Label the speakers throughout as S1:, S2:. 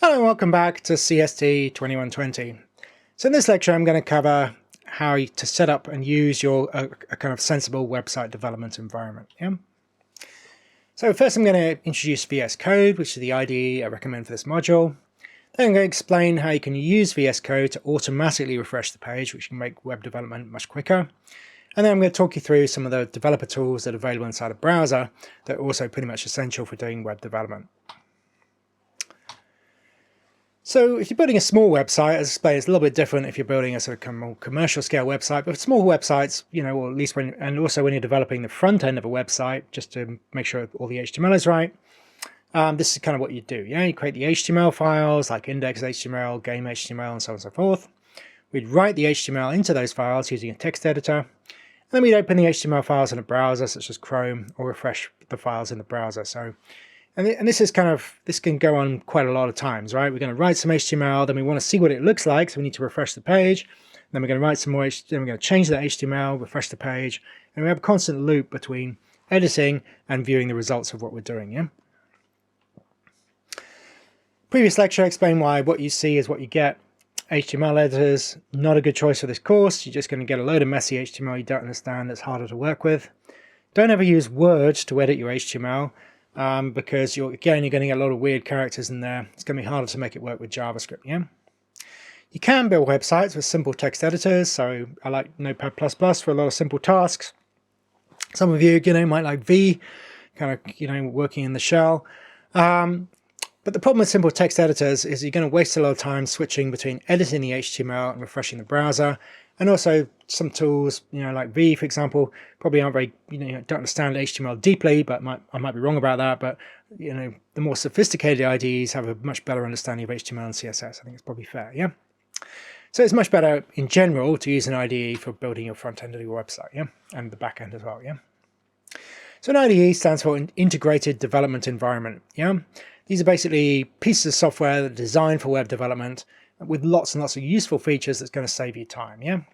S1: Hello and welcome back to CST 2120. So in this lecture I'm going to cover how to set up and use a kind of sensible website development environment. So first I'm going to introduce VS Code, which is the IDE I recommend for this module. Then I'm going to explain how you can use VS Code to automatically refresh the page, which can make web development much quicker. And then I'm going to talk you through some of the developer tools that are available inside a browser that are also pretty much essential for doing web development. So if you're building a small website, as I explained, it's a little bit different if you're building a sort of more commercial scale website. But for small websites, or at least and also when you're developing the front end of a website, just to make sure all the HTML is right, this is kind of what you do. You create the HTML files like index.html, game.html, and so on and so forth. We'd write the HTML into those files using a text editor. And then we'd open the HTML files in a browser, such as Chrome, or refresh the files in the browser. And this can go on quite a lot of times, right? We're going to write some HTML, then we want to see what it looks like, so we need to refresh the page. Then we're going to write some more HTML, then we're going to change that HTML, refresh the page, and we have a constant loop between editing and viewing the results of what we're doing, Previous lecture I explained why what you see is what you get. HTML editors, not a good choice for this course. You're just going to get a load of messy HTML you don't understand that's harder to work with. Don't ever use Word to edit your HTML. Because you're going to get a lot of weird characters in there. It's going to be harder to make it work with JavaScript, You can build websites with simple text editors, so I like Notepad++ for a lot of simple tasks. Some of you, might like V, kind of, working in the shell. But the problem with simple text editors is you're going to waste a lot of time switching between editing the HTML and refreshing the browser. And also some tools, like V, for example, probably aren't very, don't understand HTML deeply, but I might be wrong about that. But, the more sophisticated IDEs have a much better understanding of HTML and CSS. I think it's probably fair, So it's much better in general to use an IDE for building your front end of your website, and the back end as well, So an IDE stands for an Integrated Development Environment, These are basically pieces of software that are designed for web development with lots and lots of useful features that's going to save you time,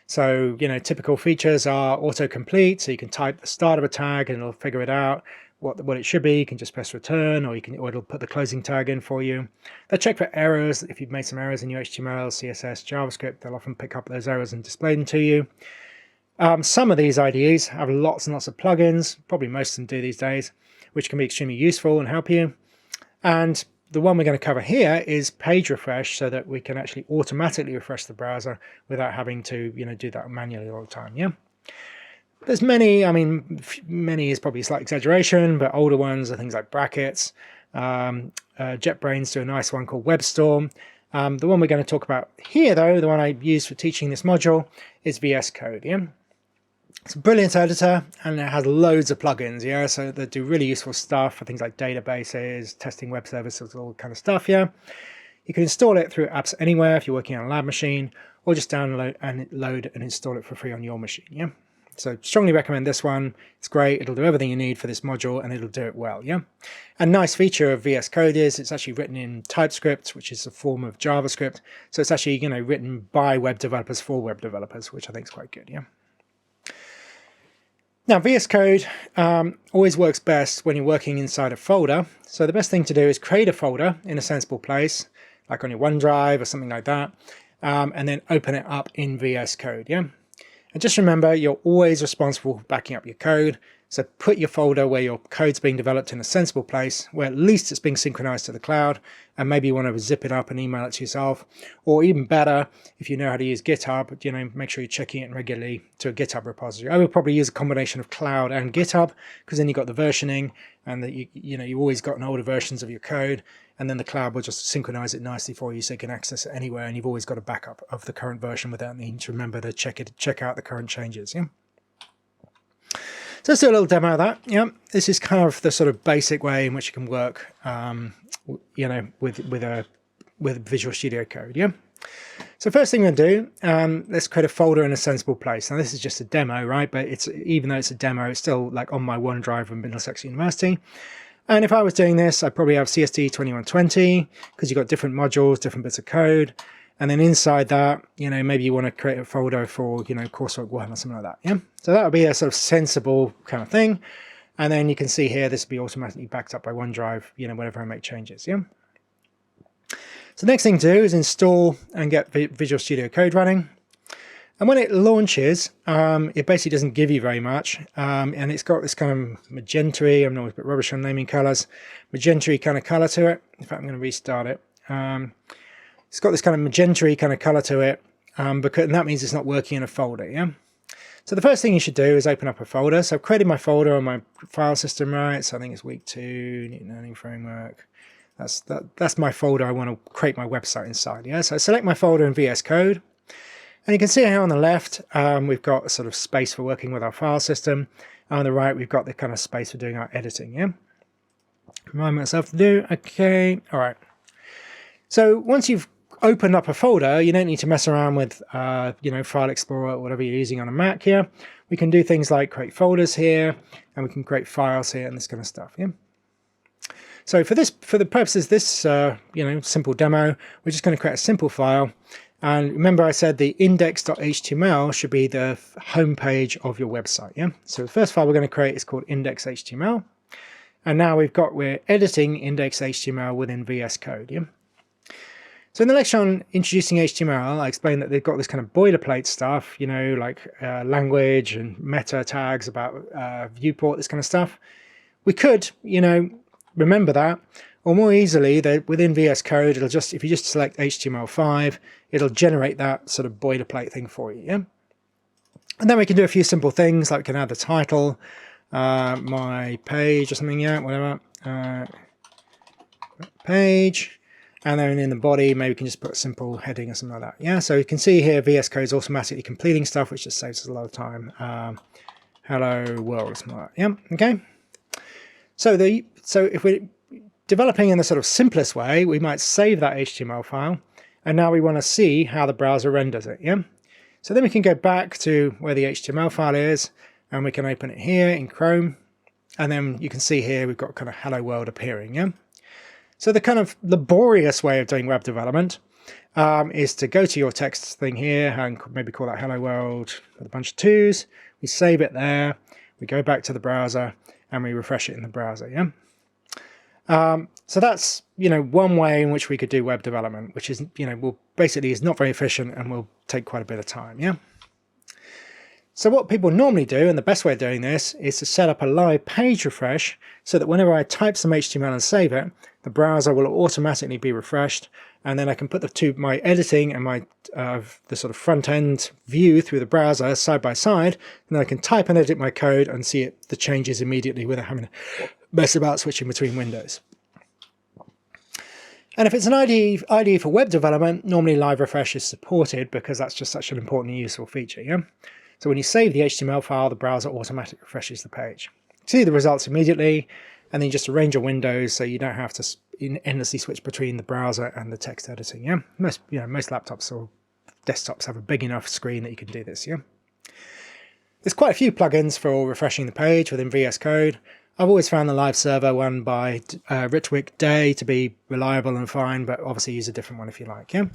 S1: So, typical features are autocomplete, so you can type the start of a tag and it'll figure it out what it should be. You can just press return, or it'll put the closing tag in for you. They'll check for errors. If you've made some errors in your HTML, CSS, JavaScript, they'll often pick up those errors and display them to you. Some of these IDEs have lots and lots of plugins, probably most of them do these days, which can be extremely useful and help you. And the one we're going to cover here is page refresh, so that we can actually automatically refresh the browser without having to, do that manually all the time, There's many, many is probably a slight exaggeration, but older ones are things like brackets. JetBrains do a nice one called WebStorm. The one we're going to talk about here, though, the one I use for teaching this module, is VS Code, It's a brilliant editor, and it has loads of plugins, so they do really useful stuff for things like databases, testing web services, all that kind of stuff, You can install it through Apps Anywhere if you're working on a lab machine, or just download and load and install it for free on your machine, So strongly recommend this one. It's great. It'll do everything you need for this module, and it'll do it well, A nice feature of VS Code is it's actually written in TypeScript, which is a form of JavaScript. So it's actually, written by web developers for web developers, which I think is quite good, Now, VS Code always works best when you're working inside a folder. So the best thing to do is create a folder in a sensible place, like on your OneDrive or something like that, and then open it up in VS Code, And just remember, you're always responsible for backing up your code. So put your folder where your code's being developed in a sensible place, where at least it's being synchronized to the cloud, and maybe you want to zip it up and email it to yourself. Or even better, if you know how to use GitHub, make sure you're checking it regularly to a GitHub repository. I would probably use a combination of cloud and GitHub, because then you've got the versioning, and that you've always got older versions of your code, and then the cloud will just synchronize it nicely for you so you can access it anywhere, and you've always got a backup of the current version without needing to remember to check out the current changes, So let's do a little demo of that. This is kind of the sort of basic way in which you can work, with Visual Studio Code. So first thing we're going to do, let's create a folder in a sensible place. Now this is just a demo, right? But even though it's a demo, it's still like on my OneDrive from Middlesex University. And if I was doing this, I'd probably have CST 2120, because you've got different modules, different bits of code. And then inside that, maybe you want to create a folder for, coursework 1 or something like that, So that would be a sort of sensible kind of thing. And then you can see here, this will be automatically backed up by OneDrive, whenever I make changes, So the next thing to do is install and get Visual Studio Code running. And when it launches, it basically doesn't give you very much. And it's got this kind of magenta-y, I'm always a bit rubbish on naming colors, magenta-y kind of color to it. In fact, I'm going to restart it. It's got this kind of magenta-y kind of color to it, and that means it's not working in a folder, yeah? So the first thing you should do is open up a folder. So I've created my folder on my file system, right? So I think it's week 2, Newton Learning Framework. That's my folder I want to create my website inside, yeah? So I select my folder in VS Code. And you can see here on the left, we've got a sort of space for working with our file system. And on the right, we've got the kind of space for doing our editing, yeah? Remind myself to do, okay, all right. So once you've opened up a folder, you don't need to mess around with, File Explorer or whatever you're using on a Mac here. We can do things like create folders here, and we can create files here and this kind of stuff, yeah? So for the purposes of this, simple demo, we're just going to create a simple file. And remember I said the index.html should be the home page of your website, yeah? So the first file we're going to create is called index.html. And now we're editing index.html within VS Code, yeah? So in the lecture on introducing HTML, I explained that they've got this kind of boilerplate stuff, like language and meta tags about viewport, this kind of stuff. We could, remember that, or more easily, within VS Code, if you just select HTML5, it'll generate that sort of boilerplate thing for you, yeah? And then we can do a few simple things, like we can add the title, my page or something, yeah, whatever, page, and then in the body, maybe we can just put a simple heading or something like that, yeah? So you can see here, VS Code is automatically completing stuff, which just saves us a lot of time. Hello world, something like that, yeah, okay? So if we're developing in the sort of simplest way, we might save that HTML file, and now we want to see how the browser renders it, yeah? So then we can go back to where the HTML file is, and we can open it here in Chrome, and then you can see here we've got kind of hello world appearing, yeah? So the kind of laborious way of doing web development is to go to your text thing here and maybe call that hello world with a bunch of 2s. We save it there, we go back to the browser, and we refresh it in the browser, yeah? So that's, one way in which we could do web development, which is, basically is not very efficient and will take quite a bit of time, yeah? So what people normally do, and the best way of doing this, is to set up a live page refresh so that whenever I type some HTML and save it, the browser will automatically be refreshed, and then I can put my editing and my the sort of front-end view through the browser side by side, and then I can type and edit my code and see the changes immediately without having to mess about switching between windows. And if it's an IDE for web development, normally live refresh is supported because that's just such an important and useful feature, yeah? So when you save the HTML file, the browser automatically refreshes the page. See the results immediately, and then you just arrange your windows so you don't have to endlessly switch between the browser and the text editing, yeah? Most laptops or desktops have a big enough screen that you can do this, yeah? There's quite a few plugins for refreshing the page within VS Code. I've always found the live server one by Ritwick Day to be reliable and fine, but obviously use a different one if you like, yeah?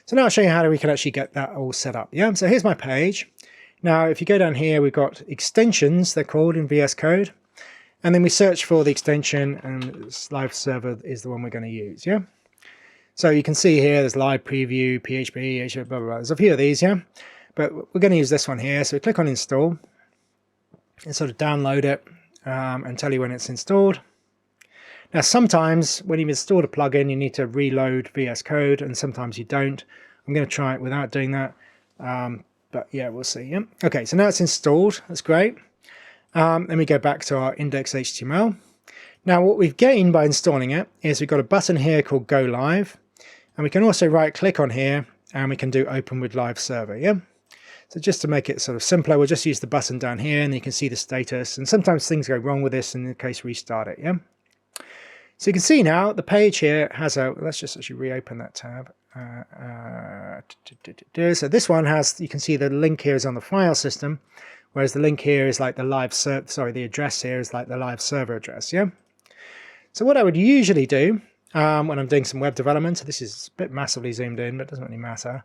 S1: So now I'll show you how we can actually get that all set up, yeah? So here's my page. Now, if you go down here, we've got extensions, they're called in VS Code, and then we search for the extension, and this live server is the one we're going to use, yeah? So you can see here, there's live preview, PHP, HTML, blah, blah, blah. There's a few of these, yeah? But we're going to use this one here. So we click on install and sort of download it and tell you when it's installed. Now, sometimes when you've installed a plugin, you need to reload VS Code, and sometimes you don't. I'm going to try it without doing that. But yeah, we'll see. Yeah. Okay, so now it's installed. That's great. Then we go back to our index.html. Now, what we've gained by installing it is we've got a button here called Go Live. And we can also right-click on here, and we can do Open with Live Server. Yeah. So just to make it sort of simpler, we'll just use the button down here, and you can see the status. And sometimes things go wrong with this, in the case restart it. Yeah. So you can see now the page here has let's just actually reopen that tab. So this one has, you can see the link here is on the file system, whereas the link here is like the the address here is like the live server address, yeah? So what I would usually do when I'm doing some web development, so this is a bit massively zoomed in, but it doesn't really matter,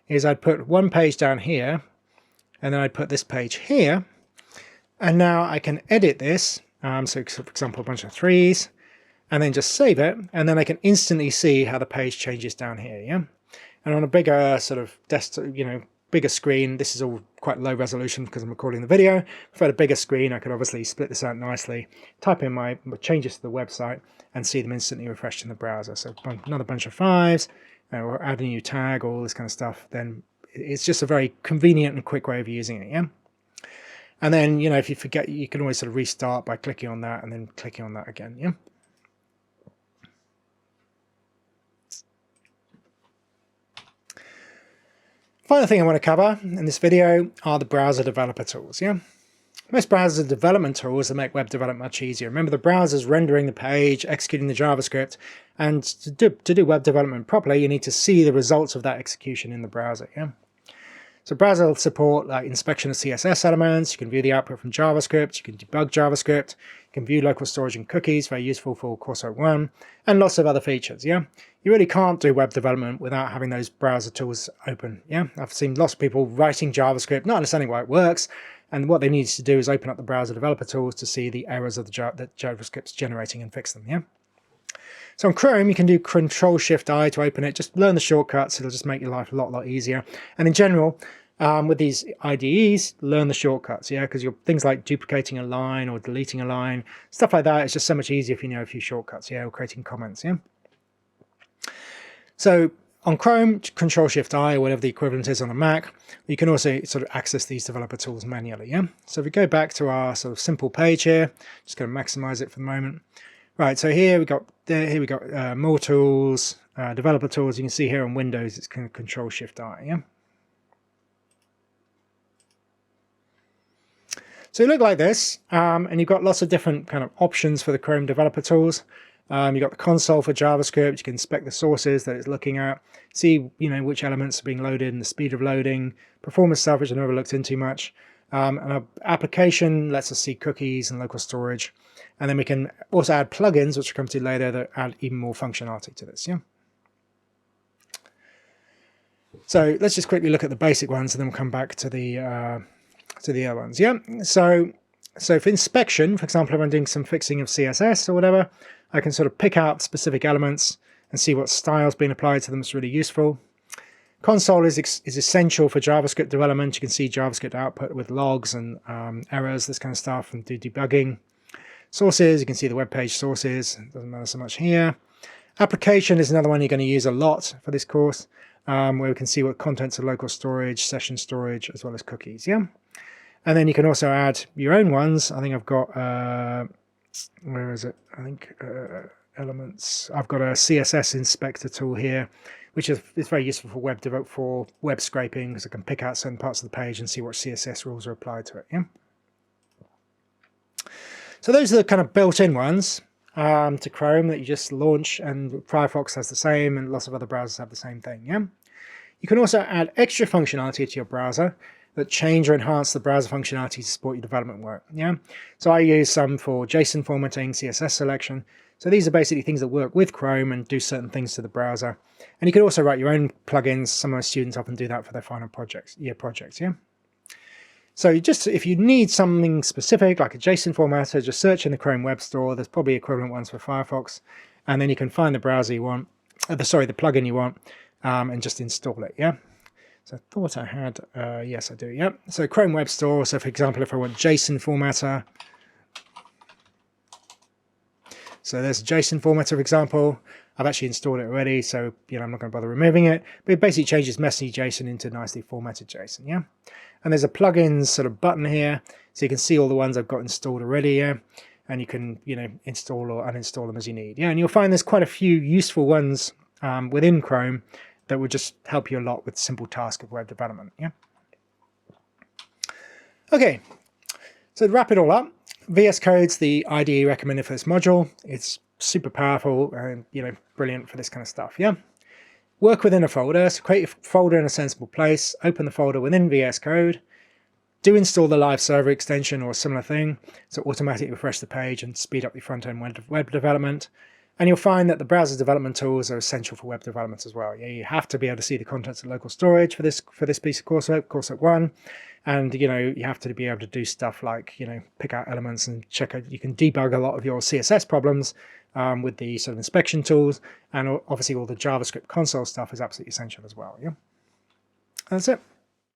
S1: is I'd put one page down here, and then I'd put this page here, and now I can edit this. So for example, a bunch of 3s, and then just save it, and then I can instantly see how the page changes down here, yeah? And on a bigger sort of desktop, bigger screen, this is all quite low resolution because I'm recording the video. If I had a bigger screen, I could obviously split this out nicely, type in my changes to the website, and see them instantly refreshed in the browser. So another bunch of 5s, or add a new tag, all this kind of stuff, then it's just a very convenient and quick way of using it, yeah? And then, if you forget, you can always sort of restart by clicking on that and then clicking on that again, yeah? Final thing I want to cover in this video are the browser developer tools, yeah? Most browser development tools that make web development much easier. Remember, the browser's rendering the page, executing the JavaScript, and to do web development properly, you need to see the results of that execution in the browser, yeah? So browser will support inspection of CSS elements, you can view the output from JavaScript, you can debug JavaScript, you can view local storage and cookies, very useful for coursework 1, and lots of other features, yeah? You really can't do web development without having those browser tools open, yeah? I've seen lots of people writing JavaScript, not understanding why it works, and what they need to do is open up the browser developer tools to see the errors of that JavaScript's generating and fix them, yeah? So on Chrome, you can do Control-Shift-I to open it. Just learn the shortcuts. It'll just make your life a lot easier. And in general, with these IDEs, learn the shortcuts, yeah? Because things like duplicating a line or deleting a line, stuff like that, it's just so much easier if you know a few shortcuts, yeah? Or creating comments, yeah? So on Chrome, Control-Shift-I, or whatever the equivalent is on a Mac, you can also sort of access these developer tools manually, yeah? So if we go back to our sort of simple page here, just going to maximize it for the moment. Right, so here we got more tools, developer tools. You can see here on Windows, it's kind of Control-Shift-I, yeah? So you look like this, and you've got lots of different kind of options for the Chrome developer tools. You've got the console for JavaScript. You can inspect the sources that it's looking at, see which elements are being loaded and the speed of loading, performance stuff, which I never looked into much. And an application lets us see cookies and local storage. And then we can also add plugins, which we'll come to later, that add even more functionality to this, yeah? So let's just quickly look at the basic ones, and then we'll come back to the other ones, yeah? So for inspection, for example, if I'm doing some fixing of CSS or whatever, I can sort of pick out specific elements and see what style's being applied to them. It's really useful. Console is essential for JavaScript development. You can see JavaScript output with logs and errors, this kind of stuff, and do debugging. Sources, you can see the web page sources. It doesn't matter so much here. Application is another one you're going to use a lot for this course, where we can see what contents of local storage, session storage, as well as cookies, yeah? And then you can also add your own ones. I think I've got, where is it? I think elements. I've got a CSS inspector tool here, which is very useful for web scraping, because I can pick out certain parts of the page and see what CSS rules are applied to it, yeah? So those are the kind of built-in ones to Chrome that you just launch, and Firefox has the same, and lots of other browsers have the same thing, yeah? You can also add extra functionality to your browser that change or enhance the browser functionality to support your development work, yeah? So I use some for JSON formatting, CSS selection. So these are basically things that work with Chrome and do certain things to the browser. And you can also write your own plugins. Some of my students often do that for their final year projects, yeah? So if you need something specific, like a JSON formatter, just search in the Chrome Web Store. There's probably equivalent ones for Firefox. And then you can find the browser you want, the plugin you want, and just install it, yeah? So I thought I had, yes I do, yeah. So Chrome Web Store, so for example, if I want JSON formatter, so there's a JSON formatter, for example. I've actually installed it already, so I'm not going to bother removing it. But it basically changes messy JSON into nicely formatted JSON, yeah? And there's a plugins sort of button here, so you can see all the ones I've got installed already, yeah? And you can, install or uninstall them as you need, yeah? And you'll find there's quite a few useful ones within Chrome that will just help you a lot with simple tasks of web development, yeah? Okay, so to wrap it all up, VS Code's the IDE recommended for this module. It's super powerful and, brilliant for this kind of stuff, yeah? Work within a folder, so create a folder in a sensible place, open the folder within VS Code, do install the live server extension or a similar thing, so automatically refresh the page and speed up your front-end web development. And you'll find that the browser development tools are essential for web development as well. Yeah, you have to be able to see the contents of local storage for this piece of coursework 1. And, you have to be able to do stuff like, pick out elements and check out. You can debug a lot of your CSS problems with the sort of inspection tools, and obviously all the JavaScript console stuff is absolutely essential as well. Yeah, that's it.